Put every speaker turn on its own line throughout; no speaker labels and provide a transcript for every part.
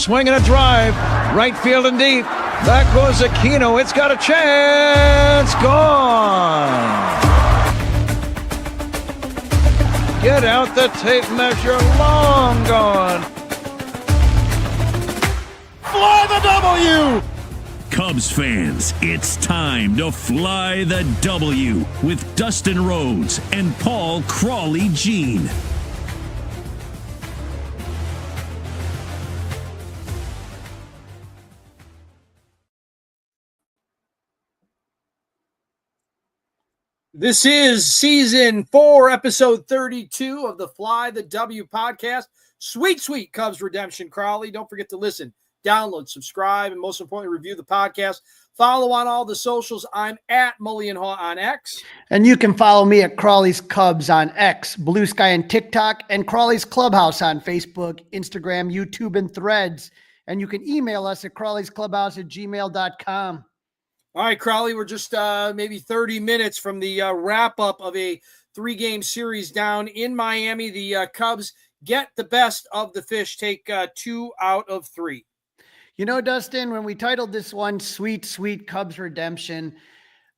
Swinging a drive. Right field and deep. Back goes Aquino. It's got a chance. Gone. Get out the tape measure. Long gone.
Fly the W!
Cubs fans, it's time to fly the W with Dustin Rhodes and Paul Crawley-Jean.
This is season 4, episode 32 of the Fly the W podcast. Sweet, sweet Cubs redemption, Crawley. Don't forget to listen, download, subscribe, and most importantly, review the podcast. Follow on all the socials. I'm at Mullion Haw on X.
And you can follow me at Crawley's Cubs on X, Blue Sky and TikTok, and Crawley's Clubhouse on Facebook, Instagram, YouTube, and Threads. And you can email us at crawleysclubhouse@gmail.com.
All right, Crawley, we're just maybe 30 minutes from the wrap-up of a 3-game series down in Miami. The Cubs get the best of the fish, take 2 out of 3.
You know, Dustin, when we titled this one, Sweet, Sweet Cubs Redemption,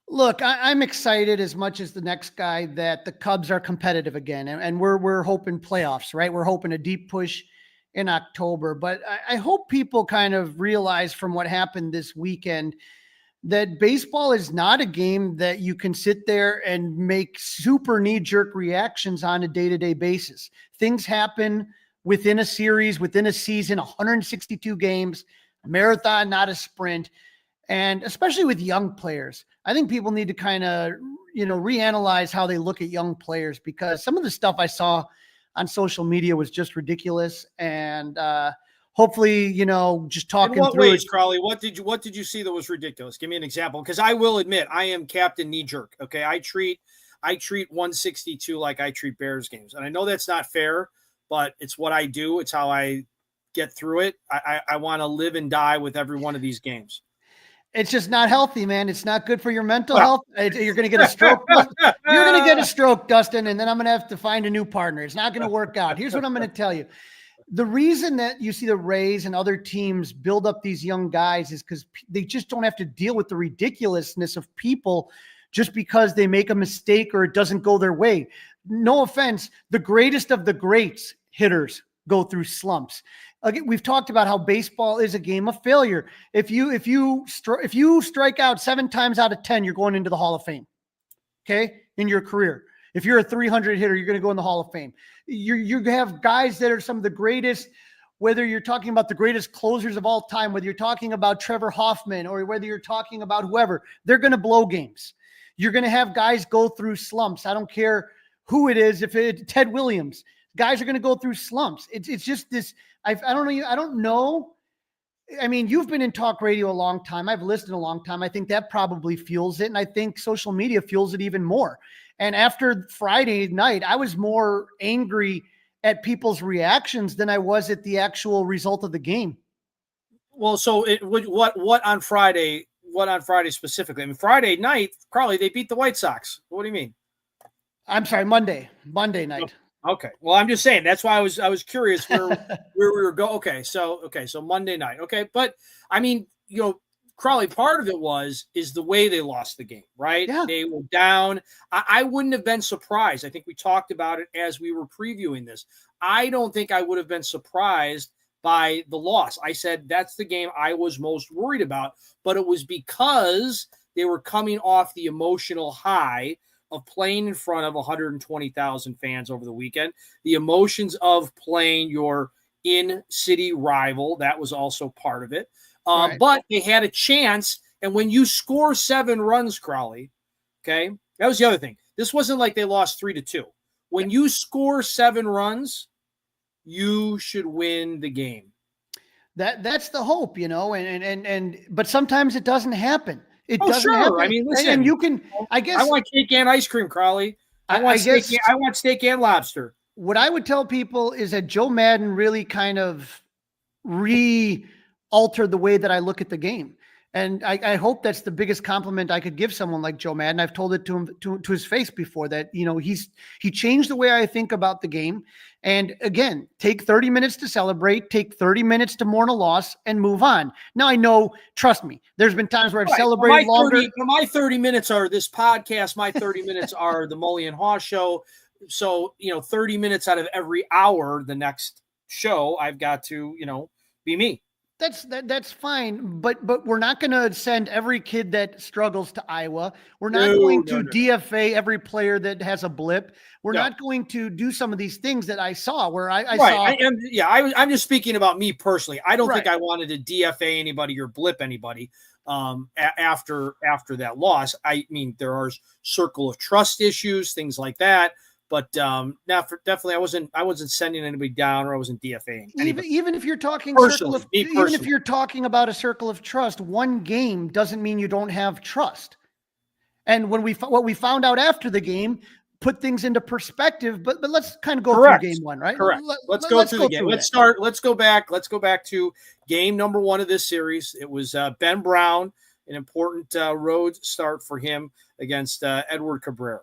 look, I'm excited as much as the next guy that the Cubs are competitive again, and we're hoping playoffs, right? We're hoping a deep push in October, but I hope people kind of realize from what happened this weekend that baseball is not a game that you can sit there and make super knee-jerk reactions on a day-to-day basis. Things happen within a series, within a season, 162 games, a marathon, not a sprint. And especially with young players, I think people need to kind of, reanalyze how they look at young players, because some of the stuff I saw on social media was just ridiculous. And, hopefully, just talking
in what
through
ways,
it.
Crawley? What did you see that was ridiculous? Give me an example, because I will admit I am Captain Knee Jerk. Okay, I treat 162 like I treat Bears games, and I know that's not fair, but it's what I do. It's how I get through it. I want to live and die with every one of these games.
It's just not healthy, man. It's not good for your mental health. You're going to get a stroke. You're going to get a stroke, Dustin, and then I'm going to have to find a new partner. It's not going to work out. Here's what I'm going to tell you. The reason that you see the Rays and other teams build up these young guys is because they just don't have to deal with the ridiculousness of people just because they make a mistake or it doesn't go their way. No offense, the greatest of the greats hitters go through slumps. Again, we've talked about how baseball is a game of failure. If you strike out 7 times out of 10, you're going into the Hall of Fame. Okay, in your career. If you're a 300 hitter, you're going to go in the Hall of Fame. You have guys that are some of the greatest, whether you're talking about the greatest closers of all time, whether you're talking about Trevor Hoffman or whether you're talking about whoever, they're going to blow games. You're going to have guys go through slumps. I don't care who it is. If it's Ted Williams, guys are going to go through slumps. It's just this. I don't know. I mean, you've been in talk radio a long time. I've listened a long time. I think that probably fuels it. And I think social media fuels it even more. And after Friday night, I was more angry at people's reactions than I was at the actual result of the game.
Well, so what on Friday? What on Friday specifically? I mean, Friday night, Crawley, they beat the White Sox. What do you mean?
I'm sorry, Monday night.
Okay. Well, I'm just saying that's why I was curious where we were going. Okay, so Monday night. Okay, but I mean, Crawley, part of it is the way they lost the game, right?
Yeah.
They were down. I wouldn't have been surprised. I think we talked about it as we were previewing this. I don't think I would have been surprised by the loss. I said that's the game I was most worried about, but it was because they were coming off the emotional high of playing in front of 120,000 fans over the weekend. The emotions of playing your in-city rival, that was also part of it.
Right.
But they had a chance, and when you score 7 runs, Crawley, okay, that was the other thing. This wasn't like they lost 3-2. When you score 7 runs, you should win the game.
That's the hope, but sometimes it doesn't happen. It doesn't
sure.
happen.
I mean, listen,
and you can, I guess.
I want cake and ice cream, Crawley. I want steak and lobster.
What I would tell people is that Joe Madden really kind of altered the way that I look at the game. And I hope that's the biggest compliment I could give someone like Joe Madden. I've told it to him to his face before that, he changed the way I think about the game. And again, take 30 minutes to celebrate, take 30 minutes to mourn a loss and move on. Now I know, trust me, there's been times where I've celebrated longer.
My 30 minutes are this podcast. My 30 minutes are the Mully and Haw show. So, 30 minutes out of every hour, the next show, I've got to, be me.
That's fine, but we're not going to send every kid that struggles to Iowa. We're not going to DFA every player that has a blip. We're not going to do some of these things that I saw where I saw.
I'm just speaking about me personally. I don't think I wanted to DFA anybody or blip anybody after that loss. I mean, there are circle of trust issues, things like that. But definitely, I wasn't sending anybody down, or I wasn't DFAing anybody.
Even if you're talking even if you're talking about a circle of trust, one game doesn't mean you don't have trust. And what we found out after the game put things into perspective. But let's kind of go through game one, right?
Correct. Let's go through the game. Let's go back to game number 1 of this series. It was Ben Brown, an important road start for him against Edward Cabrera.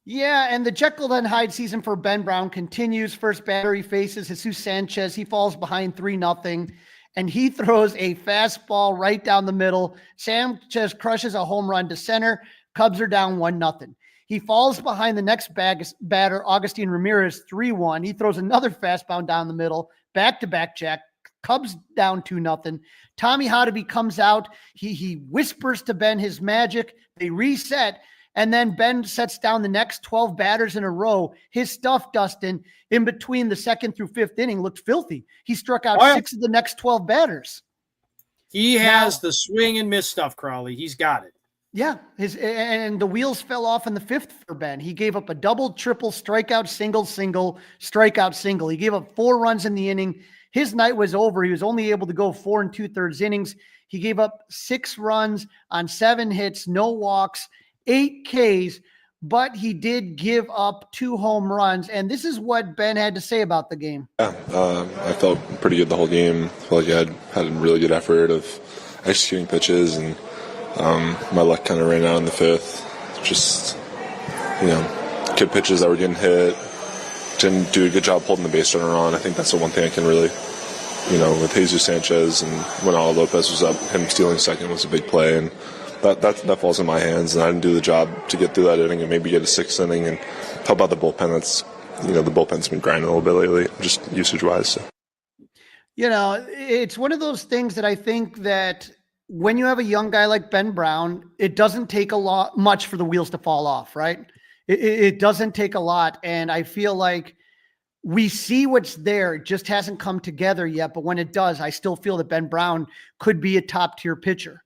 Yeah, and the Jekyll and Hyde season for Ben Brown continues. First batter he faces Jesus Sanchez. He falls behind 3-0, and he throws a fastball right down the middle. Sanchez crushes a home run to center. Cubs are down 1-0. He falls behind the next batter, Augustine Ramirez, 3-1. He throws another fastball down the middle, back-to-back jack. Cubs down 2-0. Tommy Hodaby comes out. He whispers to Ben his magic. They reset. And then Ben sets down the next 12 batters in a row. His stuff, Dustin, in between the 2nd through 5th inning looked filthy. He struck out 6 of the next 12 batters.
He has the swing and miss stuff, Crowley. He's got it.
Yeah, and the wheels fell off in the 5th for Ben. He gave up a double, triple, strikeout, single, strikeout, single. He gave up 4 runs in the inning. His night was over. He was only able to go 4 2/3 innings. He gave up 6 runs on 7 hits, no walks, 8 Ks, but he did give up 2 home runs. And this is what Ben had to say about the game.
Yeah, I felt pretty good the whole game. I felt like I had a really good effort of executing pitches, and my luck kind of ran out in the 5th. Just, good pitches that were getting hit. Didn't do a good job holding the base runner on. I think that's the one thing I can really, with Jesus Sanchez and when Al Lopez was up, him stealing second was a big play, and that falls in my hands, and I didn't do the job to get through that inning and maybe get a 6th inning and help out the bullpen. That's, the bullpen's been grinding a little bit lately, just usage-wise. So.
It's one of those things that I think that when you have a young guy like Ben Brown, it doesn't take much for the wheels to fall off, right? It doesn't take a lot, and I feel like we see what's there. It just hasn't come together yet, but when it does, I still feel that Ben Brown could be a top-tier pitcher.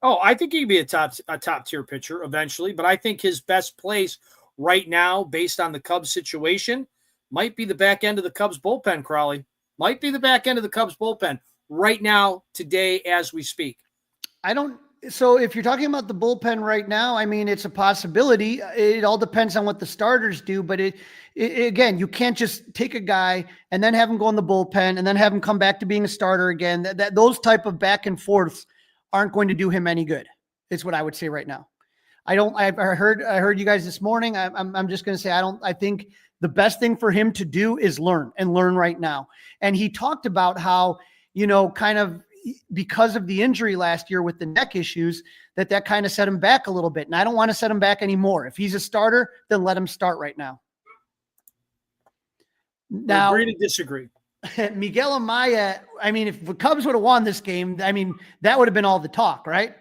Oh, I think he could be a top tier pitcher eventually, but I think his best place right now, based on the Cubs situation, might be the back end of the Cubs bullpen, Crowley. Might be the back end of the Cubs bullpen right now, today, as we speak.
So if you're talking about the bullpen right now, I mean, it's a possibility. It all depends on what the starters do, but again, you can't just take a guy and then have him go in the bullpen and then have him come back to being a starter again. Those type of back and forths aren't going to do him any good. Is what I would say right now. I heard you guys this morning. I'm just going to say, I think the best thing for him to do is learn right now. And he talked about how, kind of because of the injury last year with the neck issues, that kind of set him back a little bit. And I don't want to set him back anymore. If he's a starter, then let him start right now. Now,
agree to disagree.
Miguel Amaya, I mean, if the Cubs would have won this game, I mean, that would have been all the talk, right?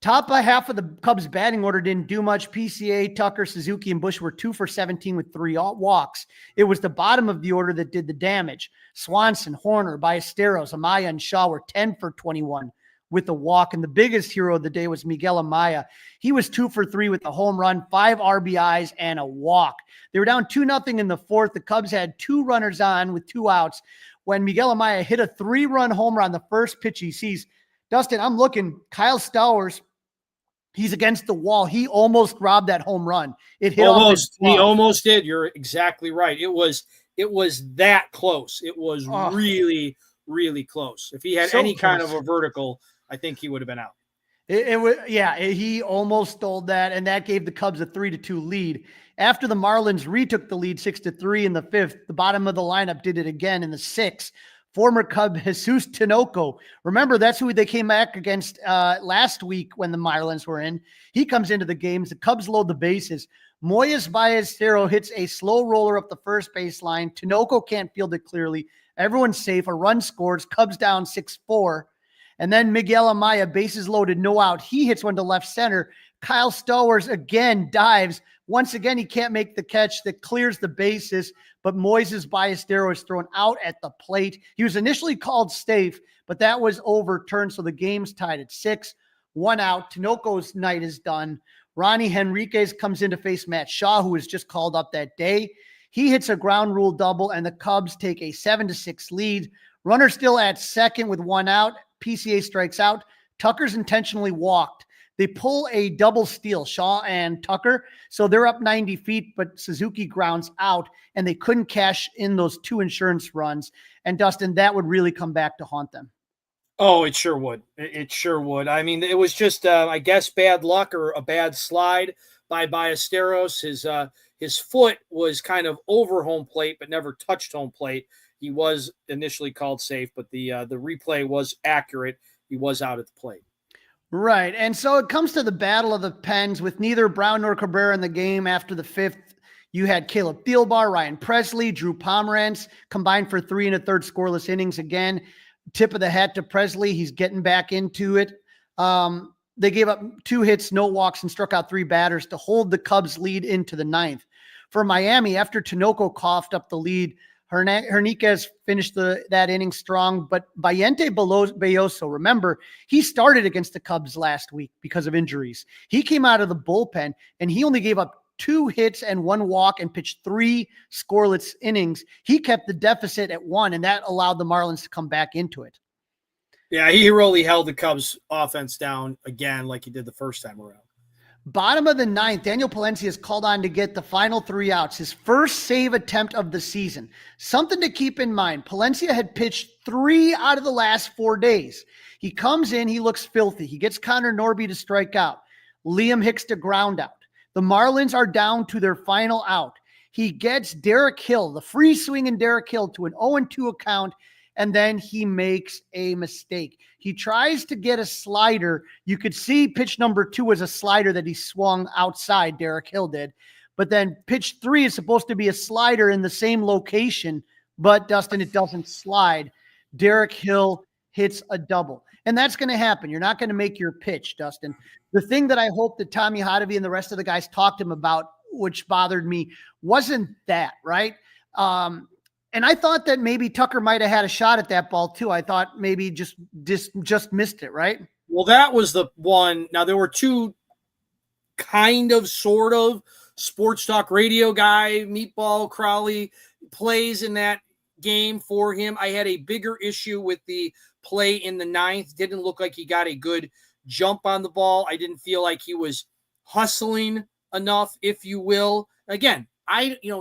Top half of the Cubs batting order didn't do much. PCA, Tucker, Suzuki, and Bush were 2 for 17 with 3 walks. It was the bottom of the order that did the damage. Swanson, Horner, Ballesteros, Amaya, and Shaw were 10 for 21 with a walk. And the biggest hero of the day was Miguel Amaya. He was 2 for 3 with a home run, 5 RBIs, and a walk. They were down 2-0 in the 4th. The Cubs had 2 runners on with 2 outs when Miguel Amaya hit a 3-run home run the first pitch he sees. Dustin, I'm looking. Kyle Stowers, he's against the wall. He almost robbed that home run. It hit almost.
He almost did. You're exactly right. It was that close. It was really, really close. If he had
So
any kind of
close.
a vertical, I think he would have been out.
It was, yeah, he almost stole that, and that gave the Cubs a 3-2 lead. After the Marlins retook the lead 6-3 in the fifth, the bottom of the lineup did it again in the sixth. Former Cub Jesus Tinoco. Remember, that's who they came back against last week when the Marlins were in. He comes into the games. The Cubs load the bases. Moyes Ballesteros hits a slow roller up the first baseline. Tinoco can't field it clearly. Everyone's safe. A run scores. Cubs down 6-4. And then Miguel Amaya, bases loaded, no out. He hits one to left center. Kyle Stowers again dives. Once again, he can't make the catch that clears the bases, but Moises Ballesteros is thrown out at the plate. He was initially called safe, but that was overturned, so the game's tied at 6. 1 out. Tinoco's night is done. Ronnie Henriquez comes in to face Matt Shaw, who was just called up that day. He hits a ground rule double, and the Cubs take a 7-6 lead. Runner still at second with 1 out. PCA strikes out. Tucker's intentionally walked. They pull a double steal, Shaw and Tucker. So they're up 90 feet, but Suzuki grounds out, and they couldn't cash in those 2 insurance runs. And Dustin, that would really come back to haunt them.
Oh, it sure would. It sure would. I mean, it was just, I guess, bad luck or a bad slide by Ballesteros. His foot was kind of over home plate, but never touched home plate. He was initially called safe, but the replay was accurate. He was out at the plate.
Right. And so it comes to the battle of the pens with neither Brown nor Cabrera in the game after the 5th. You had Caleb Thielbar, Ryan Presley, Drew Pomerantz combined for 3 1/3 scoreless innings. Again, tip of the hat to Presley. He's getting back into it. They gave up 2 hits, no walks, and struck out 3 batters to hold the Cubs lead into the 9th. For Miami, after Tinoco coughed up the lead, Hernandez finished that inning strong, but Bayente Belloso, remember, he started against the Cubs last week because of injuries. He came out of the bullpen, and he only gave up 2 hits and 1 walk and pitched 3 scoreless innings. He kept the deficit at 1, and that allowed the Marlins to come back into it.
Yeah, he really held the Cubs offense down again like he did the first time around.
Bottom of the 9th, Daniel Palencia is called on to get the final 3 outs, his first save attempt of the season. Something to keep in mind, Palencia had pitched 3 out of the last 4 days. He comes in, he looks filthy. He gets Connor Norby to strike out. Liam Hicks to ground out. The Marlins are down to their final out. He gets Derek Hill, the free swinging Derek Hill, to an 0-2 account, and then he makes a mistake. He tries to get a slider. You could see pitch number 2 was a slider that he swung outside, Derek Hill did. But then pitch 3 is supposed to be a slider in the same location, but Dustin, it doesn't slide. Derek Hill hits a double. And that's going to happen. You're not going to make your pitch, Dustin. The thing that I hope that Tommy Hotovy and the rest of the guys talked to him about, which bothered me, wasn't that, right? And I thought that maybe Tucker might have had a shot at that ball too. I thought maybe just missed it, right?
Well, that was the one. Now, there were 2 kind of, sort of, sports talk radio guy, Meatball Crowley, plays in that game for him. I had a bigger issue with the play in the 9th. Didn't look like he got a good jump on the ball. I didn't feel like he was hustling enough, if you will. Again,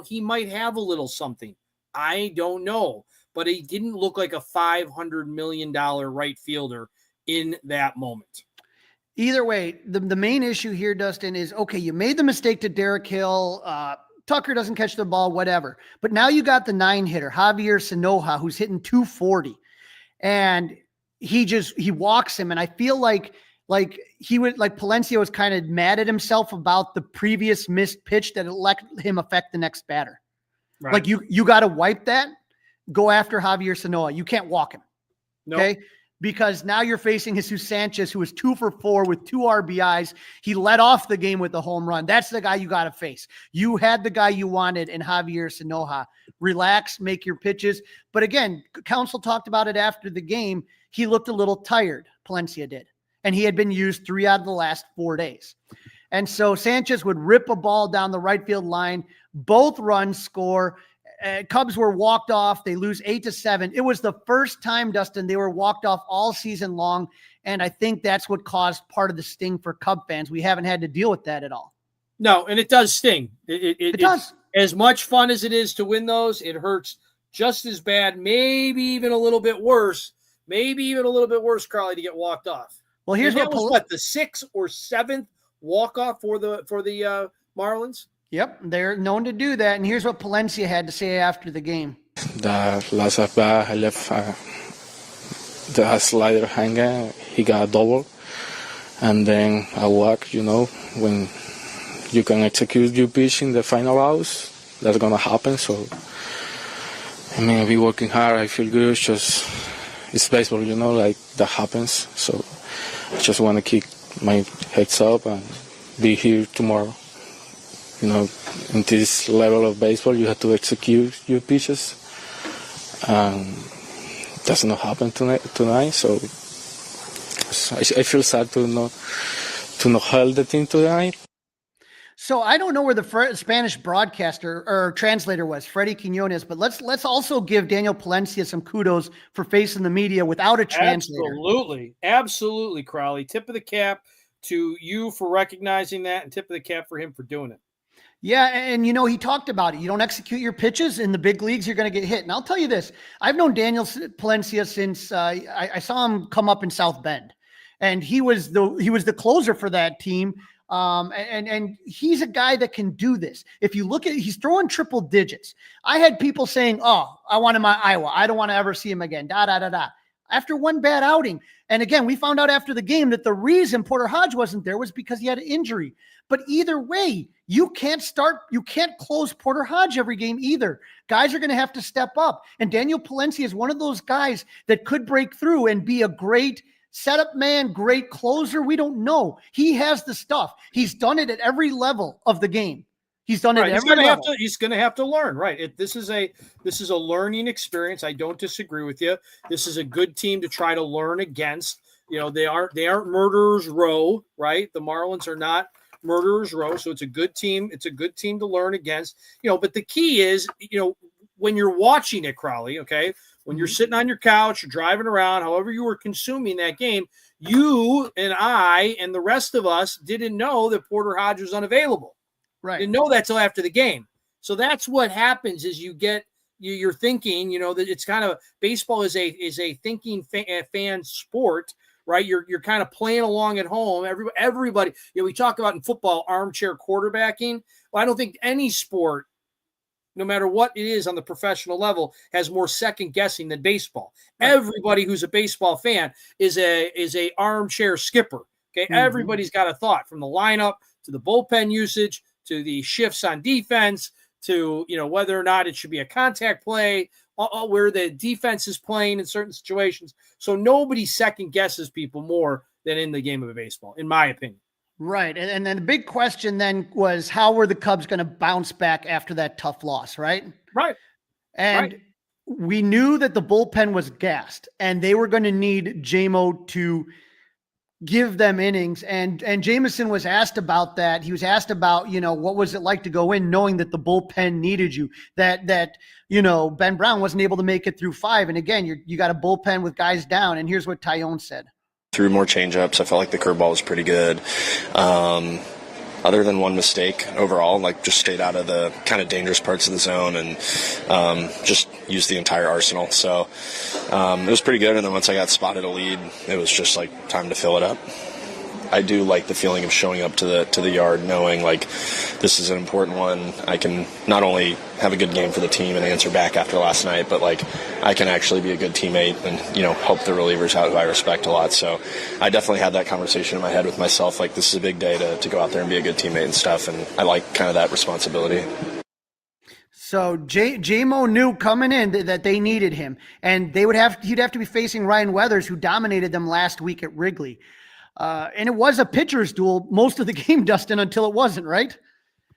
he might have a little something. I don't know, but he didn't look like a $500 million right fielder in that moment.
Either way, the main issue here, Dustin, is, okay, you made the mistake to Derek Hill. Tucker doesn't catch the ball, whatever. But now you got the 9-hitter, Javier Sanoja, who's hitting 240. And he walks him. And I feel like Palencia was kind of mad at himself about the previous missed pitch that let him affect the next batter. Right. Like you got to wipe that, go after Javier Sanoja. You can't walk him. Nope. Okay. Because now you're facing Jesus Sanchez, who was 2 for 4 with 2 RBIs. He led off the game with a home run. That's the guy you got to face. You had the guy you wanted in Javier Sanoja. Relax, make your pitches. But again, Counsell talked about it after the game. He looked a little tired, Palencia did. And he had been used 3 out of the last 4 days. And so Sanchez would rip a ball down the right field line. Both runs score. Cubs were walked off. They lose 8-7. It was the first time, Dustin, they were walked off all season long. And I think that's what caused part of the sting for Cub fans. We haven't had to deal with that at all.
No, and it does sting. It does. As much fun as it is to win those, it hurts just as bad, maybe even a little bit worse, Crowley, to get walked off.
Well, here's
that was the 6th or 7th walk-off for the Marlins?
Yep, they're known to do that. And here's what Palencia had to say after the game.
The last at bat, I left the slider hanging. He got a double. And then I walk, when you can execute your pitch in the final outs, that's going to happen. So, I'll be working hard. I feel good. It's baseball, that happens. So, I just want to keep my heads up and be here tomorrow. In this level of baseball, you have to execute your pitches. That's not happen tonight. So I feel sad to not help the team tonight.
So I don't know where the Spanish broadcaster or translator was, Freddie Quinones, but let's also give Daniel Palencia some kudos for facing the media without a translator.
Absolutely, Crowley. Tip of the cap to you for recognizing that, and tip of the cap for him for doing it.
Yeah, and he talked about it. You don't execute your pitches in the big leagues, you're going to get hit. And I'll tell you this, I've known Daniel Palencia since I saw him come up in South Bend, and he was the closer for that team. And he's a guy that can do this. If you look at it, he's throwing triple digits. I had people saying, "Oh, I want him at Iowa. I don't want to ever see him again." After one bad outing. And again, we found out after the game that the reason Porter Hodge wasn't there was because he had an injury. But either way, you can't close Porter Hodge every game either. Guys are going to have to step up. And Daniel Palencia is one of those guys that could break through and be a great setup man, great closer. We don't know. He has the stuff. He's done it at every level of the game. He's done it at every level.
He's going to have to learn, right? This is a learning experience. I don't disagree with you. This is a good team to try to learn against. They aren't Murderers Row, right? The Marlins are not Murderers Row, so it's a good team. It's a good team to learn against. But the key is, when you're watching it, Crowley, okay, when you're sitting on your couch, you're driving around, however you were consuming that game, you and I and the rest of us didn't know that Porter Hodge was unavailable.
Right.
Didn't know that till after the game. So that's what happens is you're thinking, that it's kind of baseball is a thinking fan sport, right? You're kind of playing along at home. Everybody, we talk about in football, armchair quarterbacking. Well, I don't think any sport, no matter what it is on the professional level, has more second guessing than baseball. Right. Everybody who's a baseball fan is a armchair skipper. Okay. Mm-hmm. Everybody's got a thought, from the lineup to the bullpen usage, to the shifts on defense, to, whether or not it should be a contact play, where the defense is playing in certain situations. So nobody second guesses people more than in the game of baseball, in my opinion.
Right. And then the big question then was, how were the Cubs going to bounce back after that tough loss, right?
Right.
And we knew that the bullpen was gassed, and they were going to need JMO to give them innings. And Jameson was asked about that. He was asked about, what was it like to go in knowing that the bullpen needed you, that Ben Brown wasn't able to make it through 5. And again, you got a bullpen with guys down. And here's what Tyone said.
Threw more changeups. I felt like the curveball was pretty good. Other than one mistake overall, just stayed out of the kind of dangerous parts of the zone and just used the entire arsenal. So it was pretty good. And then once I got spotted a lead, it was just time to fill it up. I do like the feeling of showing up to the yard, knowing this is an important one. I can not only have a good game for the team and answer back after last night, but I can actually be a good teammate and help the relievers out who I respect a lot. So I definitely had that conversation in my head with myself, this is a big day to go out there and be a good teammate and stuff, and I like kind of that responsibility.
So JMO knew coming in that they needed him, and he'd have to be facing Ryan Weathers, who dominated them last week at Wrigley. And it was a pitcher's duel most of the game, Dustin, until it wasn't, right?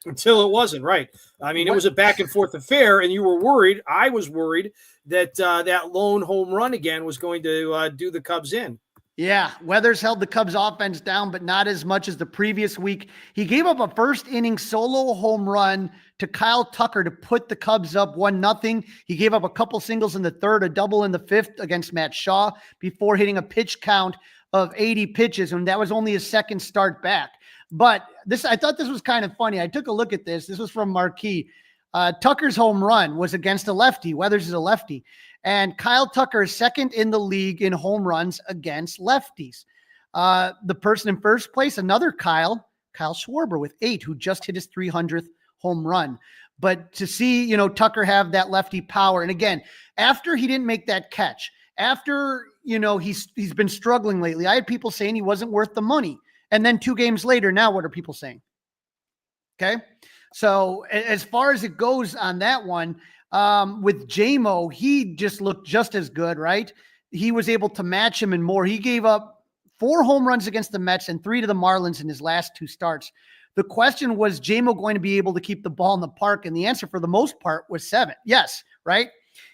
Until it wasn't, right. I mean, it was a back and forth affair, and you were worried. I was worried that that lone home run again was going to do the Cubs in.
Yeah, Weathers held the Cubs offense down, but not as much as the previous week. He gave up a first inning solo home run to Kyle Tucker to put the Cubs up 1-0. He gave up a couple singles in the third, a double in the fifth against Matt Shaw before hitting a pitch count of 80 pitches, and that was only his second start back. But I thought this was kind of funny. I took a look at this. This was from Marquee. Tucker's home run was against a lefty. Weathers is a lefty. And Kyle Tucker is second in the league in home runs against lefties. The person in first place, another Kyle Schwarber with 8, who just hit his 300th home run. But to see, Tucker have that lefty power. And again, after he didn't make that catch, after, he's been struggling lately. I had people saying he wasn't worth the money. And then 2 games later, now what are people saying? Okay. So as far as it goes on that one, with JMO, he just looked just as good, right? He was able to match him and more. He gave up 4 home runs against the Mets and 3 to the Marlins in his last 2 starts. The question was, JMO going to be able to keep the ball in the park? And the answer for the most part was 7. Yes, right?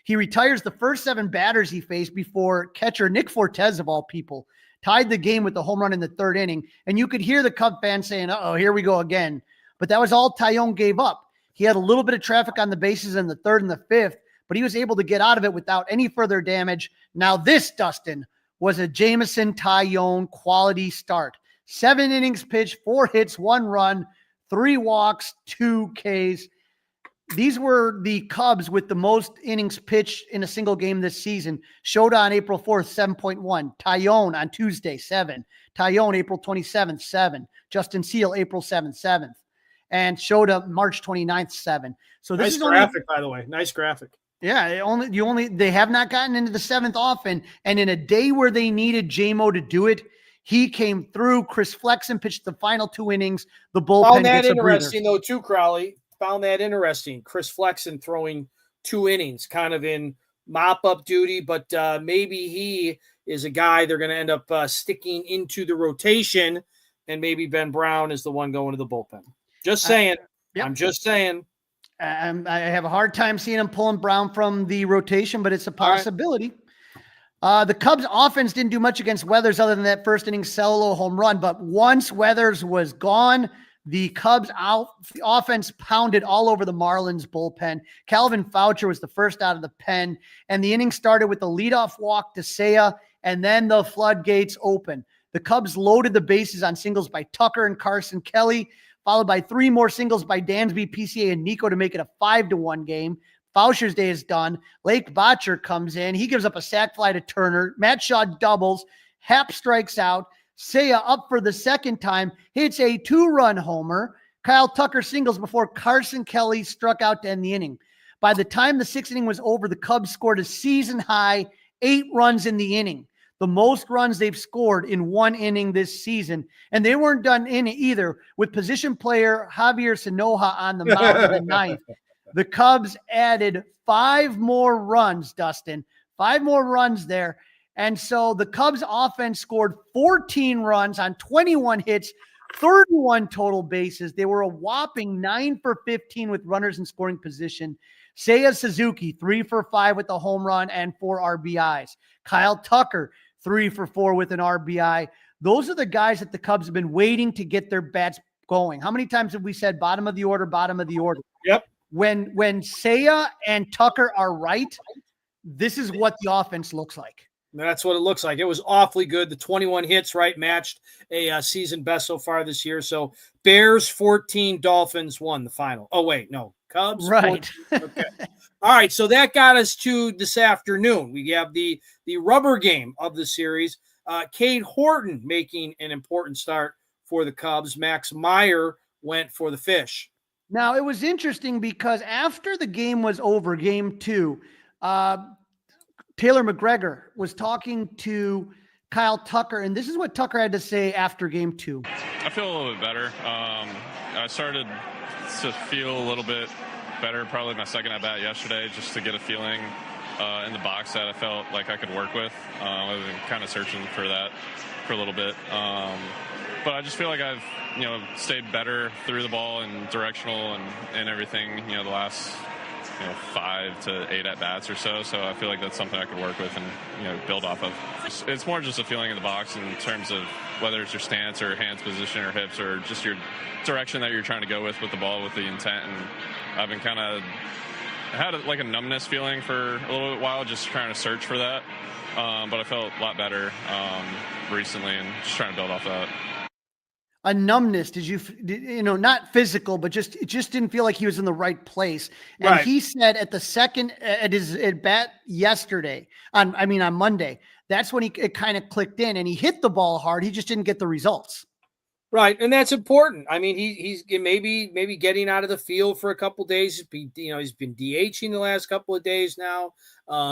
He retires the first 7 batters he faced before catcher Nick Fortes, of all people, tied the game with the home run in the 3rd inning. And you could hear the Cub fans saying, uh-oh, here we go again. But that was all Taillon gave up. He had a little bit of traffic on the bases in the 3rd and the 5th, but he was able to get out of it without any further damage. Now this, Dustin, was a Jameson Taillon quality start. 7 innings pitched, 4 hits, 1 run, 3 walks, 2 Ks. These were the Cubs with the most innings pitched in a single game this season. Showed on April 4th, 7.1. Taillon on Tuesday, 7. Taillon April 27th, 7. Justin Seal April 7th. And showed up March 29th, 7. So this is
graphic, by the way. Nice graphic.
Yeah, they have not gotten into the 7th often. And in a day where they needed JMO to do it, he came through. Chris Flexen pitched the final 2 innings. The bullpen
Found that
gets
interesting, though, too, Crowley. Found that interesting. Chris Flexen throwing 2 innings, kind of in mop-up duty, but maybe he is a guy they're going to end up sticking into the rotation, and maybe Ben Brown is the one going to the bullpen. Just saying.
Yep.
I'm just saying.
I have a hard time seeing him pulling Brown from the rotation, but it's a possibility. The Cubs offense didn't do much against Weathers other than that first inning solo home run. But once Weathers was gone, the Cubs offense pounded all over the Marlins bullpen. Calvin Foucher was the first out of the pen, and the inning started with the leadoff walk to Seiya, and then the floodgates open. The Cubs loaded the bases on singles by Tucker and Carson Kelly, followed by 3 more singles by Dansby, PCA, and Nico to make it a 5-1 game. Foucher's day is done. Lake Botcher comes in. He gives up a sac fly to Turner. Matt Shaw doubles. Happ strikes out. Seiya up for the second time, hits a 2-run homer. Kyle Tucker singles before Carson Kelly struck out to end the inning. By the time the 6th inning was over, the Cubs scored a season-high 8 runs in the inning, the most runs they've scored in 1 inning this season. And they weren't done in it either, with position player Javier Sinoja on the mound in the 9th. The Cubs added 5 more runs, Dustin. 5 more runs there. And so the Cubs offense scored 14 runs on 21 hits, 31 total bases. They were a whopping 9 for 15 with runners in scoring position. Seiya Suzuki, 3 for 5 with a home run and 4 RBIs. Kyle Tucker, 3 for 4 with an RBI. Those are the guys that the Cubs have been waiting to get their bats going. How many times have we said bottom of the order, bottom of the order?
Yep.
When Seiya and Tucker are right, this is what the offense looks like.
That's what it looks like. It was awfully good. The 21 hits, right, matched a season best so far this year. So Bears 14, Dolphins 1, the final. Oh, wait, no. Cubs.
Right.
14. Okay. All right, so that got us to this afternoon. We have the rubber game of the series. Cade Horton making an important start for the Cubs. Max Meyer went for the fish.
Now, it was interesting because after the game was over, game 2, Taylor McGregor was talking to Kyle Tucker, and this is what Tucker had to say after game 2.
I feel a little bit better. I started to feel a little bit better, probably my second at bat yesterday, just to get a feeling in the box that I felt like I could work with. I've been kind of searching for that for a little bit. But I just feel like I've, stayed better through the ball and directional and everything, the last 5 to 8 at bats or so. So I feel like that's something I could work with and, build off of. It's more just a feeling in the box in terms of whether it's your stance or hands position or hips or just your direction that you're trying to go with the ball with the intent. And I've been kind of had a numbness feeling for a little while, just trying to search for that. But I felt a lot better recently and just trying to build off that.
a numbness? Not physical, but it just didn't feel like he was in the right place. And
Right.
he said at his at bat yesterday on Monday, that's when it kind of clicked in and he hit the ball hard. He just didn't get the results.
Right, and that's important. I mean, he's maybe getting out of the field for a couple of days. He's been DHing the last couple of days now.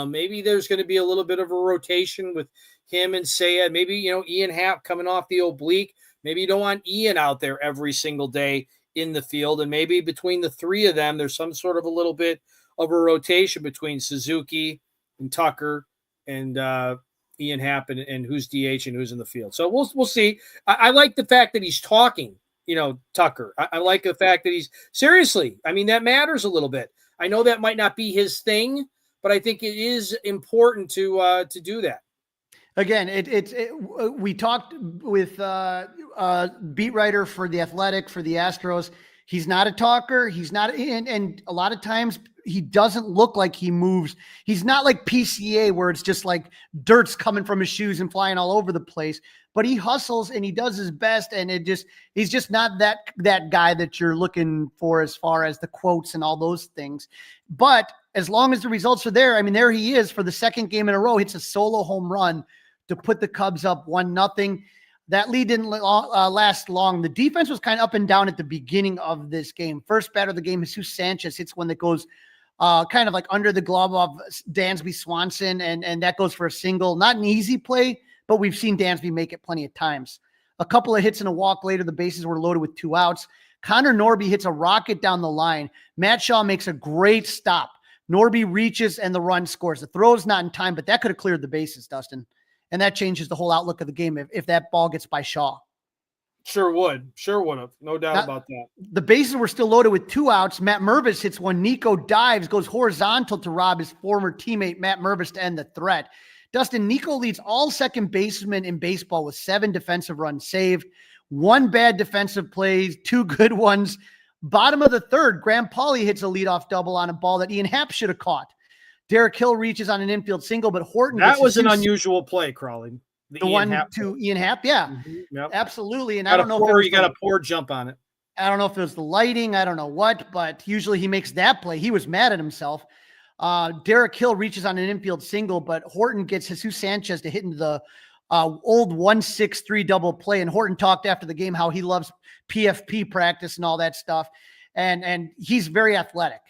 Maybe there's going to be a little bit of a rotation with him and Sayed. Maybe Ian Happ coming off the oblique. Maybe you don't want Ian out there every single day in the field, and maybe between the three of them, there's some sort of a little bit of a rotation between Suzuki and Tucker and Ian Happ and who's DH and who's in the field. So we'll see. I like the fact that he's talking, Tucker. I like the fact that he's seriously. I mean, that matters a little bit. I know that might not be his thing, but I think it is important to do that.
Again, we talked with beat writer for the Athletic, for the Astros. He's not a talker. He's not, and a lot of times he doesn't look like he moves. He's not like PCA where it's just like dirt's coming from his shoes and flying all over the place, but he hustles and he does his best. And he's just not that guy that you're looking for as far as the quotes and all those things. But as long as the results are there, I mean, there he is for the second game in a row, hits a solo home run to put the Cubs up 1-0. That lead didn't last long. The defense was kind of up and down at the beginning of this game. First batter of the game, Jesus Sanchez hits one that goes kind of like under the glove of Dansby Swanson, and that goes for a single. Not an easy play, but we've seen Dansby make it plenty of times. A couple of hits and a walk later, the bases were loaded with 2 outs. Connor Norby hits a rocket down the line. Matt Shaw makes a great stop. Norby reaches and the run scores. The throw's not in time, but that could have cleared the bases, Dustin. And that changes the whole outlook of the game if that ball gets by Shaw.
Sure would have. No doubt about that.
The bases were still loaded with 2 outs. Matt Mervis hits one. Nico dives, goes horizontal to rob his former teammate Matt Mervis to end the threat. Dustin, Nico leads all second basemen in baseball with 7 defensive runs saved, 1 bad defensive play, 2 good ones. Bottom of the third, Graham Pauley hits a leadoff double on a ball that Ian Happ should have caught. Derek Hill reaches on an infield single, but Horton.
That was an unusual play, Crawley.
The one to Ian Happ, yeah,
Yep.
Absolutely. And I don't know if
you got a poor jump on it.
I don't know if it was the lighting. I don't know what, but usually he makes that play. He was mad at himself. Derek Hill reaches on an infield single, but Horton gets Jesus Sanchez to hit into the old 1-6-3 double play. And Horton talked after the game how he loves PFP practice and all that stuff, and he's very athletic.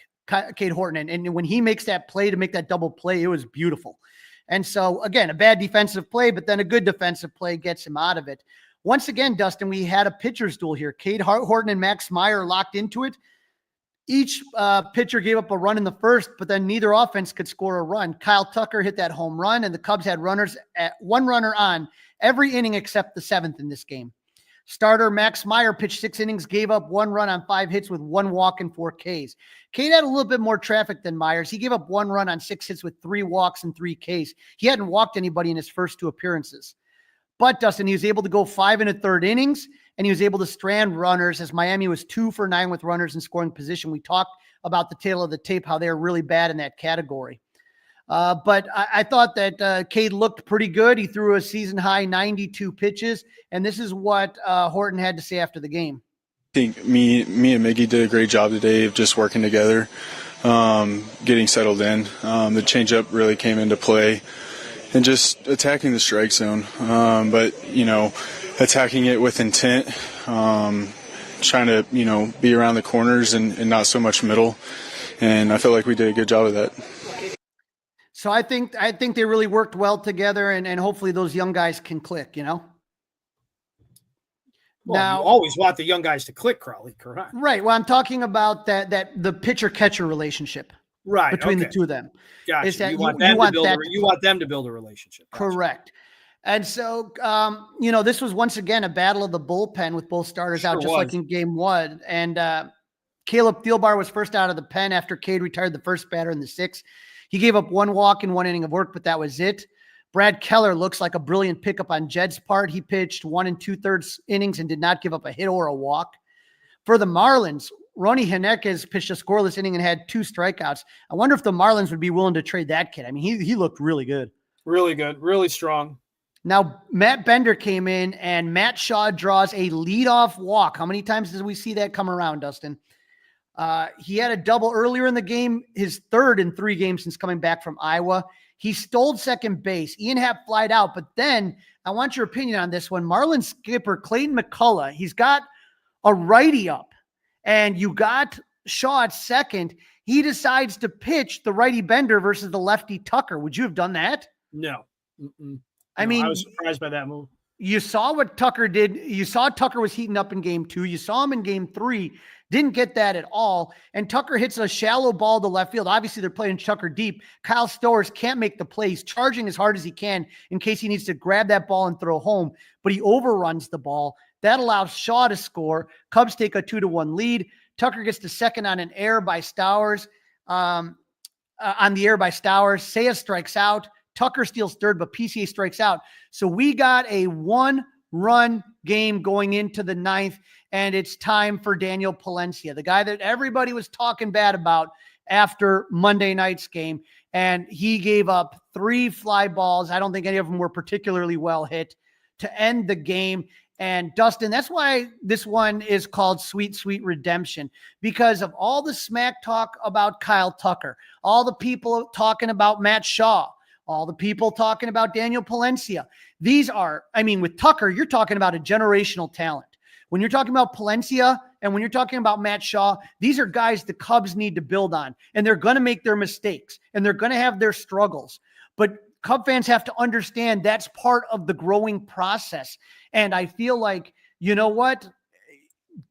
Cade Horton. And when he makes that play to make that double play, it was beautiful. And so, again, a bad defensive play, but then a good defensive play gets him out of it. Once again, Dustin, we had a pitcher's duel here. Cade Horton and Max Meyer locked into it. Each pitcher gave up a run in the first, but then neither offense could score a run. Kyle Tucker hit that home run, and the Cubs had runners at 1 runner on every inning except the 7th in this game. Starter Max Meyer pitched 6 innings, gave up 1 run on 5 hits with 1 walk and 4 Ks. Cade had a little bit more traffic than Myers. He gave up 1 run on 6 hits with 3 walks and 3 Ks. He hadn't walked anybody in his first 2 appearances. But, Dustin, he was able to go 5 1/3 innings, and he was able to strand runners as Miami was 2 for 9 with runners in scoring position. We talked about the tail of the tape, how they were really bad in that category. But I thought that Cade looked pretty good. He threw a season-high 92 pitches, and this is what Horton had to say after the game.
I think me and Miggy did a great job today of just working together, getting settled in. The changeup really came into play, and just attacking the strike zone. But, attacking it with intent, trying to, be around the corners and not so much middle. And I feel like we did a good job of that.
So I think they really worked well together, and hopefully those young guys can click,
Well,
now,
you always want the young guys to click, Crawley, correct?
Right. Well, I'm talking about that the pitcher-catcher relationship between the two of them.
Gotcha.
Is that
you want them to build a relationship. Gotcha.
Correct. And so, this was once again a battle of the bullpen with both starters out, just like in game 1. And Caleb Thielbar was first out of the pen after Cade retired the first batter in the 6th. He gave up 1 walk in 1 inning of work, but that was it. Brad Keller looks like a brilliant pickup on Jed's part. He pitched 1 2/3 innings and did not give up a hit or a walk. For the Marlins, Ronnie Henriquez pitched a scoreless inning and had 2 strikeouts. I wonder if the Marlins would be willing to trade that kid. I mean, he looked really good.
Really good. Really strong.
Now, Matt Bender came in and Matt Shaw draws a leadoff walk. How many times did we see that come around, Dustin? He had a double earlier in the game, his third in 3 games since coming back from Iowa. He stole second base. Ian Happ flied out, but then I want your opinion on this one. Marlins skipper Clayton McCullough, he's got a righty up, and you got Shaw at second. He decides to pitch the righty Bender versus the lefty Tucker. Would you have done that?
No. Mm-mm.
I mean,
I was surprised by that move.
You saw what Tucker did. You saw Tucker was heating up in game 2. You saw him in game 3. Didn't get that at all. And Tucker hits a shallow ball to left field. Obviously, they're playing Tucker deep. Kyle Stowers can't make the plays, charging as hard as he can in case he needs to grab that ball and throw home. But he overruns the ball. That allows Shaw to score. Cubs take a 2-1 lead. Tucker gets to second on an error by Stowers. Seiya strikes out. Tucker steals third, but PCA strikes out. So we got a 1-run game going into the 9th, and it's time for Daniel Palencia, the guy that everybody was talking bad about after Monday night's game. And he gave up 3 fly balls. I don't think any of them were particularly well hit to end the game. And Dustin, that's why this one is called Sweet, Sweet Redemption, because of all the smack talk about Kyle Tucker, all the people talking about Matt Shaw, all the people talking about Daniel Palencia. These are, I mean, with Tucker, you're talking about a generational talent. When you're talking about Palencia and when you're talking about Matt Shaw, these are guys the Cubs need to build on, and they're going to make their mistakes and they're going to have their struggles. But Cub fans have to understand that's part of the growing process. And I feel like, you know what?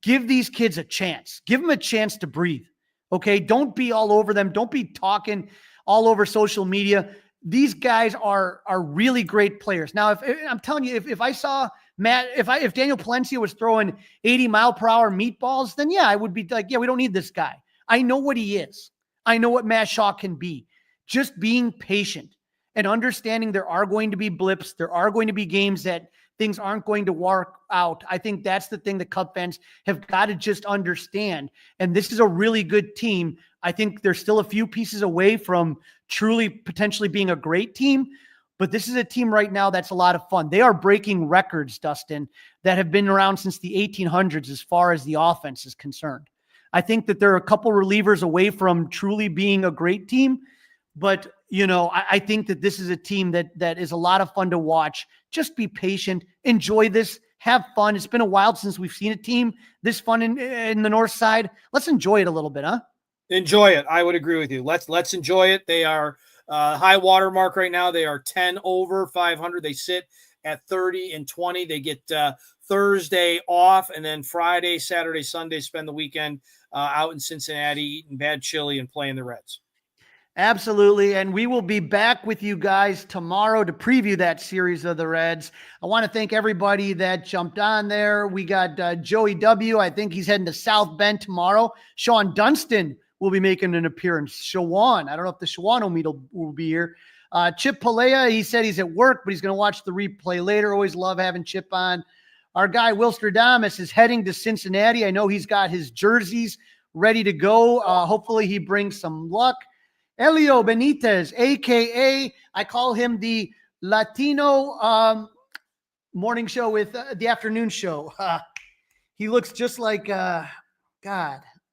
Give these kids a chance. Give them a chance to breathe. Okay. Don't be all over them. Don't be talking all over social media. These guys are really great players. Now, if I'm telling you, if I saw Matt, if Daniel Palencia was throwing 80-mile-per-hour meatballs, then yeah, I would be like, yeah, we don't need this guy. I know what he is. I know what Matt Shaw can be. Just being patient and understanding there are going to be blips. There are going to be games that things aren't going to work out. I think that's the thing that Cub fans have got to just understand. And this is a really good team. I think they're still a few pieces away from truly potentially being a great team, but this is a team right now that's a lot of fun. They are breaking records, Dustin, that have been around since the 1800s as far as the offense is concerned. I think that they're a couple relievers away from truly being a great team, but I think that this is a team that is a lot of fun to watch. Just be patient, enjoy this, have fun. It's been a while since we've seen a team this fun in the North Side. Let's enjoy it a little bit, huh?
Enjoy it. I would agree with you. Let's enjoy it. They are high water mark right now. They are 10 over 500. They sit at 30-20. They get Thursday off, and then Friday, Saturday, Sunday spend the weekend out in Cincinnati eating bad chili and playing the Reds.
Absolutely. And we will be back with you guys tomorrow to preview that series of the Reds. I want to thank everybody that jumped on there. We got Joey W. I think he's heading to South Bend tomorrow. Sean Dunston will be making an appearance. Shawan, I don't know if the Shawano will be here. Chip Palea, he said he's at work, but he's going to watch the replay later. Always love having Chip on. Our guy, Wilstradamus, is heading to Cincinnati. I know he's got his jerseys ready to go. Hopefully he brings some luck. Elio Benitez, a.k.a. I call him the Latino morning show with the afternoon show. He looks just like,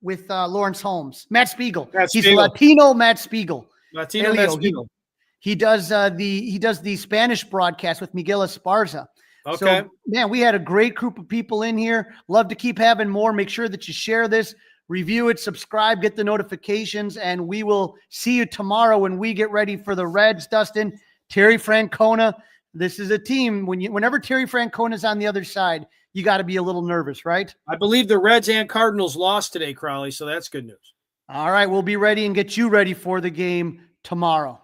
with Lawrence Holmes. Matt Spiegel. He's Latino Matt Spiegel.
Latino Elio, Matt Spiegel.
He does the Spanish broadcast with Miguel Esparza.
Okay.
So, man, we had a great group of people in here. Love to keep having more. Make sure that you share this. Review it, subscribe, get the notifications, and we will see you tomorrow when we get ready for the Reds. Dustin, Terry Francona, this is a team. Whenever Terry Francona is on the other side, you got to be a little nervous, right?
I believe the Reds and Cardinals lost today, Crowley, so that's good news.
All right, we'll be ready and get you ready for the game tomorrow.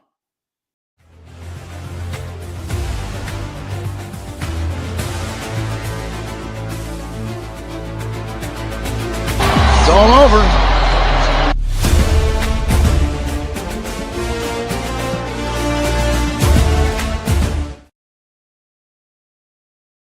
It's all over.